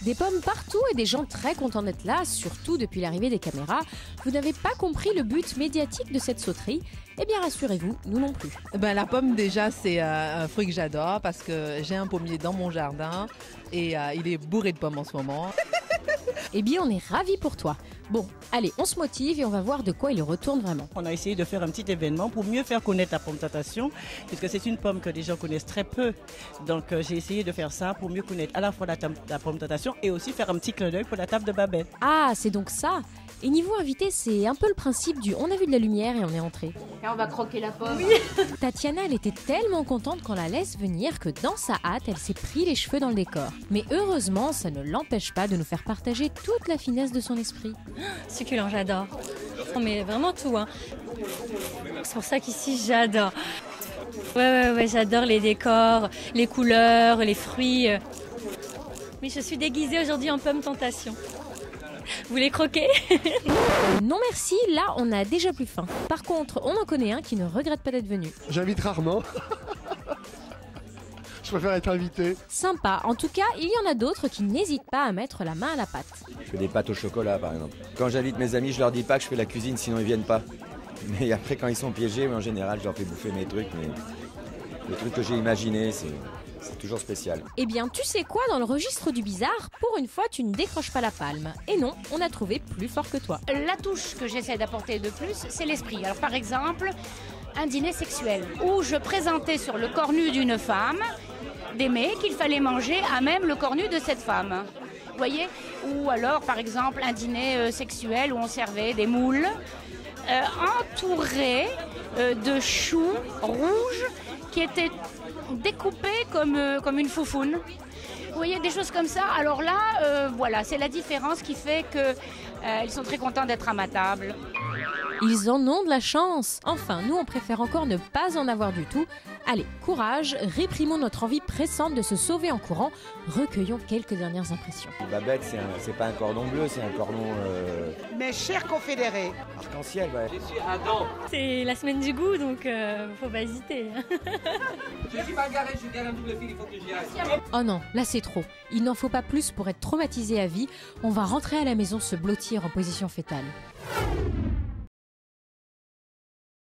Des pommes partout et des gens très contents d'être là, surtout depuis l'arrivée des caméras. Vous n'avez pas compris le but médiatique de cette sauterie? Eh bien rassurez-vous, nous non plus. La pomme déjà c'est un fruit que j'adore parce que j'ai un pommier dans mon jardin et il est bourré de pommes en ce moment. Eh bien on est ravis pour toi. Bon, allez, on se motive et on va voir de quoi il retourne vraiment. On a essayé de faire un petit événement pour mieux faire connaître la pomme tentation, puisque c'est une pomme que les gens connaissent très peu. Donc j'ai essayé de faire ça pour mieux connaître à la fois la pomme tentation et aussi faire un petit clin d'œil pour la table de Babette. Ah, c'est donc ça. Et niveau invité, c'est un peu le principe du on a vu de la lumière et on est entré. Et on va croquer la pomme. Oui. Tatiana, elle était tellement contente qu'on la laisse venir que dans sa hâte, elle s'est pris les cheveux dans le décor. Mais heureusement, ça ne l'empêche pas de nous faire partager toute la finesse de son esprit. Succulent, j'adore. Non mais vraiment tout, hein. C'est pour ça qu'ici, j'adore. Ouais, j'adore les décors, les couleurs, les fruits. Mais je suis déguisée aujourd'hui en pomme tentation. Vous les croquez? Non merci, là on a déjà plus faim. Par contre, on en connaît un qui ne regrette pas d'être venu. J'invite rarement. Je préfère être invité. Sympa, en tout cas, il y en a d'autres qui n'hésitent pas à mettre la main à la pâte. Je fais des pâtes au chocolat par exemple. Quand j'invite mes amis, je leur dis pas que je fais la cuisine sinon ils viennent pas. Mais après quand ils sont piégés, en général je leur fais bouffer mes trucs. Mais les trucs que j'ai imaginés, c'est toujours spécial. Eh bien, tu sais quoi, dans le registre du bizarre, pour une fois, tu ne décroches pas la palme. Et non, on a trouvé plus fort que toi. La touche que j'essaie d'apporter de plus, c'est l'esprit. Alors par exemple, un dîner sexuel où je présentais sur le corps nu d'une femme des mets qu'il fallait manger à même le corps nu de cette femme. Vous voyez? Ou alors, par exemple, un dîner sexuel où on servait des moules entourés de choux rouges qui étaient découpés comme une foufoune. Vous voyez, des choses comme ça. Alors là, voilà, c'est la différence qui fait qu'ils sont très contents d'être à ma table. Ils en ont de la chance. Enfin, nous, on préfère encore ne pas en avoir du tout. Allez, courage, réprimons notre envie pressante de se sauver en courant. Recueillons quelques dernières impressions. Babette, c'est pas un cordon bleu, c'est un cordon... Mes chers confédérés. Arc-en-ciel, ouais. Je suis Adam. C'est la semaine du goût, donc faut pas hésiter. Je suis mal garé, je suis garé un double fil, il faut que j'y aille. Oh non, là c'est trop. Il n'en faut pas plus pour être traumatisé à vie. On va rentrer à la maison se blottir en position fétale.